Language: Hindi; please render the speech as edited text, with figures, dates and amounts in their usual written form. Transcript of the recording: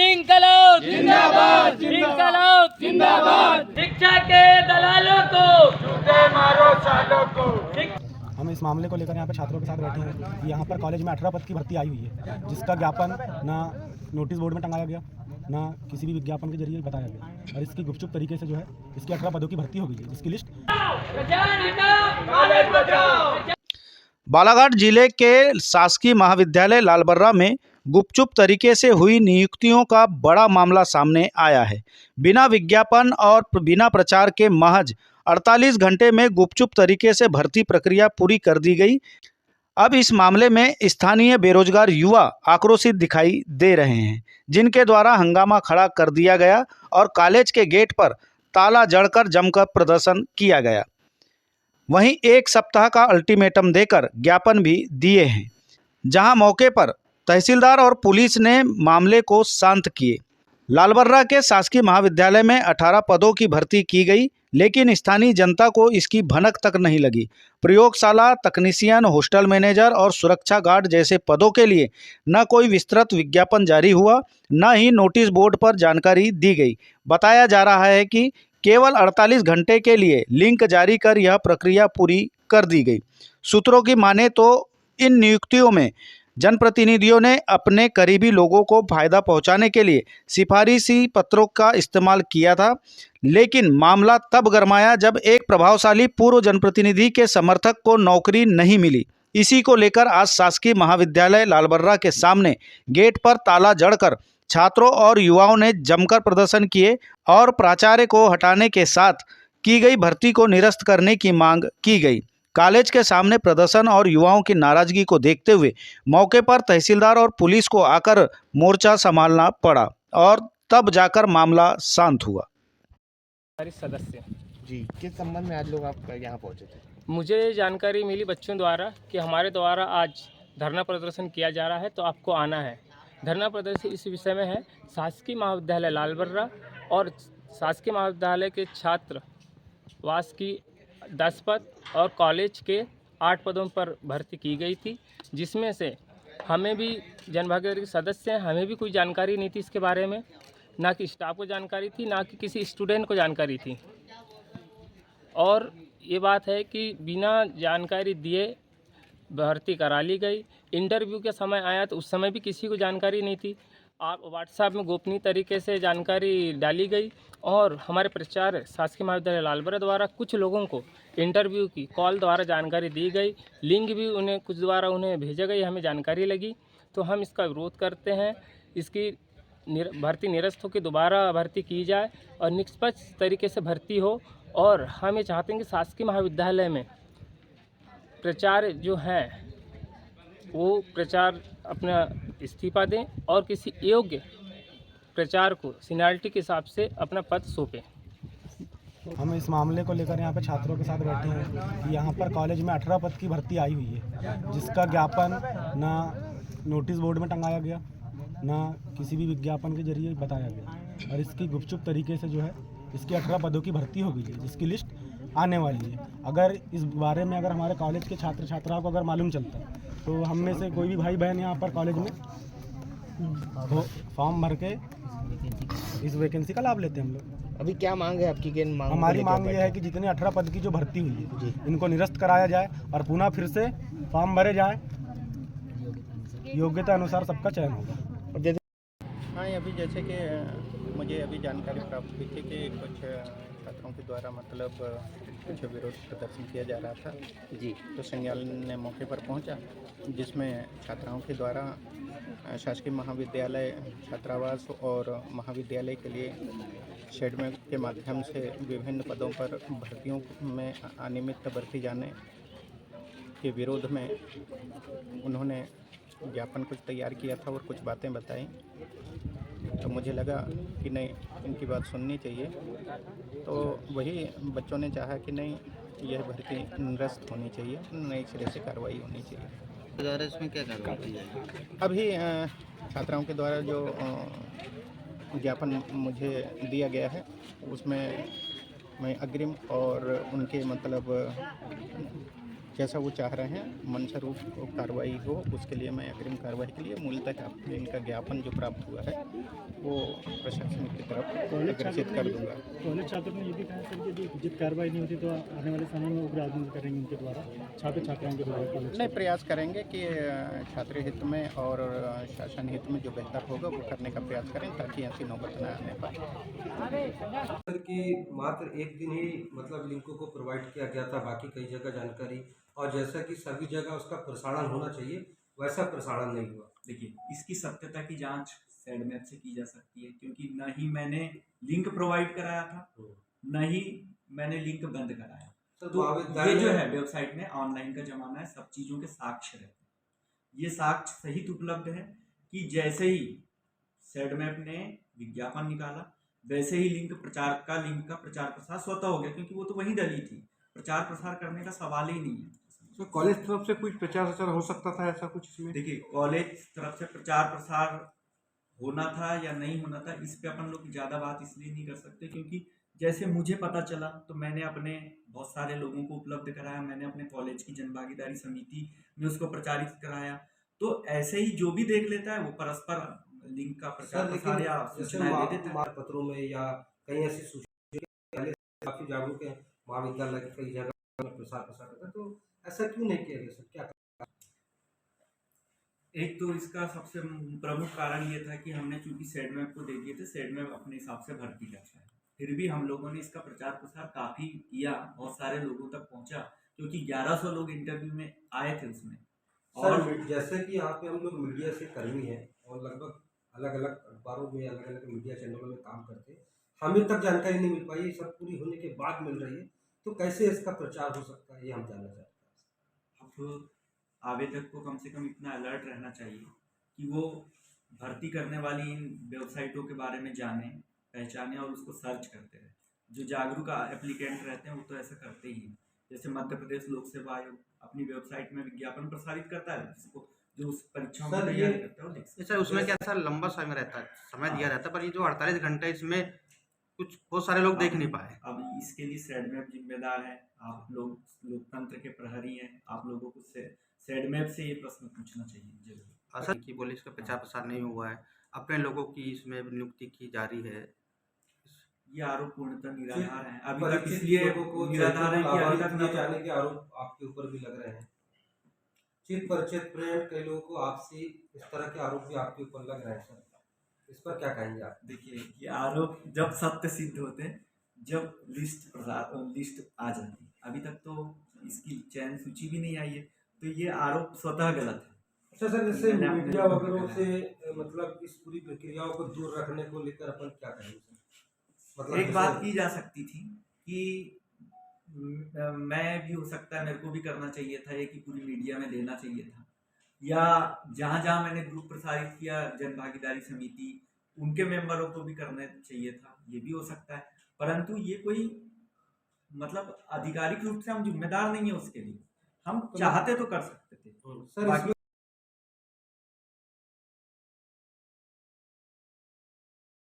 इंकलाब जिंदाबाद, इंकलाब जिंदाबाद। शिक्षा के दलालों को जूते मारो सालों को। हम इस मामले को लेकर यहाँ पर छात्रों के साथ बैठे हैं। यहाँ पर कॉलेज में 18 पद की भर्ती आई हुई है, जिसका ज्ञापन ना नोटिस बोर्ड में टंगाया गया, ना किसी भी विज्ञापन के जरिए बताया गया, और इसकी गुपचुप तरीके से जो है इसकी 18 पदों की भर्ती हो गई है, जिसकी लिस्ट। बालाघाट जिले के शासकीय महाविद्यालय लालबर्रा में गुपचुप तरीके से हुई नियुक्तियों का बड़ा मामला सामने आया है। बिना विज्ञापन और बिना प्रचार के महज 48 घंटे में गुपचुप तरीके से भर्ती प्रक्रिया पूरी कर दी गई। अब इस मामले में स्थानीय बेरोजगार युवा आक्रोशित दिखाई दे रहे हैं, जिनके द्वारा हंगामा खड़ा कर दिया गया और कॉलेज के गेट पर ताला जड़कर जमकर प्रदर्शन किया गया। वहीं 1 सप्ताह का अल्टीमेटम देकर ज्ञापन भी दिए हैं, जहां मौके पर तहसीलदार और पुलिस ने मामले को शांत किए। लालबर्रा के शासकीय महाविद्यालय में 18 पदों की भर्ती की गई, लेकिन स्थानीय जनता को इसकी भनक तक नहीं लगी। प्रयोगशाला, तकनीशियन, हॉस्टल मैनेजर और सुरक्षा गार्ड जैसे पदों के लिए न कोई विस्तृत विज्ञापन जारी हुआ, न ही नोटिस बोर्ड पर जानकारी दी गई। बताया जा रहा है कि केवल 48 घंटे के लिए लिंक जारी कर यह प्रक्रिया पूरी कर दी गई। सूत्रों की माने तो इन नियुक्तियों में जनप्रतिनिधियों ने अपने करीबी लोगों को फायदा पहुंचाने के लिए सिफारिशी पत्रों का इस्तेमाल किया था, लेकिन मामला तब गरमाया जब एक प्रभावशाली पूर्व जनप्रतिनिधि के समर्थक को नौकरी नहीं मिली। इसी को लेकर आज शासकीय महाविद्यालय लालबर्रा के सामने गेट पर ताला जड़कर छात्रों और युवाओं ने जमकर प्रदर्शन किए और प्राचार्य को हटाने के साथ की गई भर्ती को निरस्त करने की मांग की गई। कॉलेज के सामने प्रदर्शन और युवाओं की नाराजगी को देखते हुए मौके पर तहसीलदार और पुलिस को आकर मोर्चा संभालना पड़ा और तब जाकर मामला शांत हुआ। सदस्य जी, किस संबंध में आज लोग आप यहाँ पहुँचे थे? मुझे जानकारी मिली बच्चों द्वारा कि हमारे द्वारा आज धरना प्रदर्शन किया जा रहा है, तो आपको आना है। धरना प्रदर्शन इस विषय में है, शासकीय महाविद्यालय लालबर्रा और शासकीय महाविद्यालय के छात्रवास की 10 पद और कॉलेज के 8 पदों पर भर्ती की गई थी, जिसमें से हमें भी जनभागीदारी के सदस्य हैं, हमें भी कोई जानकारी नहीं थी इसके बारे में, ना कि स्टाफ को जानकारी थी, ना कि किसी स्टूडेंट को जानकारी थी। और ये बात है कि बिना जानकारी दिए भर्ती करा ली गई। इंटरव्यू के समय आया तो उस समय भी किसी को जानकारी नहीं थी। आप व्हाट्सएप में गोपनीय तरीके से जानकारी डाली गई और हमारे प्राचार्य शासकीय महाविद्यालय लालबर्रा द्वारा कुछ लोगों को इंटरव्यू की कॉल द्वारा जानकारी दी गई। लिंक भी उन्हें कुछ द्वारा उन्हें भेजा गई, हमें जानकारी लगी, तो हम इसका विरोध करते हैं। इसकी भर्ती निरस्त हो के दोबारा भर्ती की जाए और निष्पक्ष तरीके से भर्ती हो। और हम ये चाहते हैं कि शासकीय महाविद्यालय में प्राचार्य जो हैं वो प्राचार्य अपना इस्तीफा दें और किसी योग्य प्राचार्य को सीनियरिटी के हिसाब से अपना पद सौंपें। हम इस मामले को लेकर यहाँ पर छात्रों के साथ बैठे हैं कि यहाँ पर कॉलेज में 18 पद की भर्ती आई हुई है, जिसका ज्ञापन ना नोटिस बोर्ड में टंगाया गया, ना किसी भी विज्ञापन के जरिए बताया गया, और इसकी गुपचुप तरीके से जो है इसकी 18 पदों की भर्ती हो गई है, जिसकी लिस्ट आने वाली है। अगर इस बारे में अगर हमारे कॉलेज के छात्र छात्राओं को अगर मालूम चलता तो हम में से कोई भी भाई बहन यहाँ पर कॉलेज में फॉर्म भर के इस वैकेंसी का लाभ लेते हैं हम लोग। अभी क्या मांग है आपकी? हमारी मांग ये है कि जितने 18 पद की जो भर्ती हुई है इनको निरस्त कराया जाए और पुनः फिर से फॉर्म भरे जाए, योग्यता अनुसार सबका चयन होगा। हाँ, अभी जैसे कि मुझे अभी जानकारी प्राप्त हुई थी कि कुछ छात्रों के द्वारा मतलब कुछ विरोध प्रदर्शन किया जा रहा था जी, तो संज्ञान ने मौके पर पहुंचा, जिसमें छात्राओं के द्वारा शासकीय महाविद्यालय छात्रावास और महाविद्यालय के लिए शेड में के माध्यम से विभिन्न पदों पर भर्तियों में अनियमित बरती जाने के विरोध में उन्होंने ज्ञापन कुछ तैयार किया था और कुछ बातें बताई। तो मुझे लगा कि नहीं, इनकी बात सुननी चाहिए, तो वही बच्चों ने चाहा कि नहीं, यह भर्ती निरस्त होनी चाहिए, नई सिरे से कार्रवाई होनी चाहिए। द्वारा इसमें क्या कार्रवाई की जाएगी? अभी छात्राओं के द्वारा जो ज्ञापन मुझे दिया गया है उसमें मैं अग्रिम और उनके मतलब जैसा वो चाह रहे हैं मंशा रूप कार्रवाई हो, उसके लिए मैं अग्रिम कार्रवाई के लिए मूलतः आपको इनका ज्ञापन जो प्राप्त हुआ है वो प्रशासन की तरफ अग्रसित कर दूंगा। कॉलेज छात्रों ने ये भी कहा सर कि उचित कार्रवाई नहीं होती तो आने वाले समय में उग्र आंदोलन करेंगे उनके द्वारा, छात्र छात्राओं के द्वारा कॉलेज नहीं, प्रयास करेंगे कि छात्र हित में और शासन हित में जो बेहतर होगा वो करने का प्रयास करें ताकि ऐसी नौबत न आने पाए। सर कि मात्र एक दिन ही मतलब लिंकों को प्रोवाइड किया गया था, बाकी कई जगह जानकारी, और जैसा कि सभी जगह उसका प्रसारण होना चाहिए वैसा प्रसारण नहीं हुआ। देखिए, इसकी सत्यता की जांच सैडमैप से की जा सकती है, क्योंकि न ही मैंने लिंक प्रोवाइड कराया था न ही मैंने लिंक बंद कराया। तो ये जो है वेबसाइट में ऑनलाइन का जमाना है, सब चीज़ों के साक्ष्य रहते हैं। ये साक्ष्य सहित उपलब्ध है कि जैसे ही सैडमैप ने विज्ञापन निकाला वैसे ही लिंक का प्रचार प्रसार स्वतः हो गया, क्योंकि वो तो वहीं डली थी, प्रचार प्रसार करने का सवाल ही नहीं है। तो कॉलेज तरफ से कुछ प्रचार प्रसार हो सकता था, ऐसा कुछ इसमें? देखिए, कॉलेज तरफ से प्रचार प्रसार होना था या नहीं होना था, इस पे अपन लोग ज़्यादा बात इसलिए नहीं कर सकते क्योंकि जैसे मुझे पता चला तो मैंने अपने बहुत सारे लोगों को उपलब्ध कराया, मैंने अपने कॉलेज की जनभागीदारी समिति में उसको प्रचारित कराया। तो ऐसे ही जो भी देख लेता है वो परस्पर लिंक का प्रचार प्रसार या सूचनाएं दे देता है। पत्रों में या कहीं ऐसी सूचना काफी जागरूक है, महाविद्यालय की कई जगह प्रसार करता है, तो ऐसा क्यों नहीं किया गया सर? क्या एक तो इसका सबसे प्रमुख कारण ये था कि हमने चूंकि सैडमैप को दे दिए थे, सैडमैप अपने हिसाब से भर्ती करता है, फिर भी हम लोगों ने इसका प्रचार प्रसार काफ़ी किया, बहुत सारे लोगों तक पहुंचा, क्योंकि 1100 लोग इंटरव्यू में आए थे उसमें। और जैसे कि यहाँ पे हम लोग मीडिया से कर्मी हैं और लगभग अलग अलग अखबारों में अलग अलग मीडिया चैनलों में काम करते हैं, हमें तक जानकारी नहीं मिल पाई, ये सब पूरी होने के बाद मिल रही है, तो कैसे इसका प्रचार हो सकता है, ये हम जानना चाहते हैं। अब आवेदक को कम से कम इतना अलर्ट रहना चाहिए कि वो भर्ती करने वाली इन वेबसाइटों के बारे में जाने, पहचाने और उसको सर्च करते रहे। जो जागरूक एप्लीकेंट रहते हैं वो तो ऐसा करते ही हैं। जैसे मध्य प्रदेश लोक सेवा आयोग अपनी वेबसाइट में विज्ञापन प्रसारित करता है, जिसको जो उस परीक्षाओं में तैयारी करता है वो देख सकता है। सर उसमें क्या सर लंबा समय रहता है, समय दिया रहता है, पर ये जो 48 घंटे इसमें कुछ बहुत सारे लोग देख नहीं पाए। अब इसके लिए सैडमैप जिम्मेदार है, आप लोग लोकतंत्र के प्रहरी हैं, आप लोगों को सैडमैप से ये प्रश्न पूछना चाहिए जरूर। सर की बोले इसका प्रचार प्रसार नहीं हुआ है, अपने लोगों की इसमें नियुक्ति की जारी है, ये आरोप पूर्णतः निराधार है। अभी तक इसलिए निराधार है कि अभी तक न जाने के आरोप आपके ऊपर भी लग रहे हैं। चित परिचित प्रेम कई लोगों को आपसी इस तरह के आरोप भी आपके ऊपर लग रहे हैं सर, इस पर क्या कहेंगे आप? देखिए, ये आरोप जब सत्य सिद्ध होते हैं, जब लिस्ट आ जाती है, अभी तक तो इसकी चयन सूची भी नहीं आई है, तो ये आरोप स्वतः गलत है। अच्छा सर, जैसे मीडिया वगैरह से मतलब इस पूरी प्रक्रियाओं को दूर रखने को लेकर अपन क्या करेंगे सर? मतलब एक बात की जा सकती थी कि मैं भी हो सकता है, मेरे को भी करना चाहिए था ये कि पूरी मीडिया में देना चाहिए था, या जहाँ जहाँ मैंने ग्रुप प्रसारित किया जनभागीदारी समिति उनके मेंबरों को भी करना चाहिए था, ये भी हो सकता है। परंतु ये कोई मतलब आधिकारिक रूप से हम जिम्मेदार नहीं है उसके लिए, हम चाहते तो कर सकते थे। सर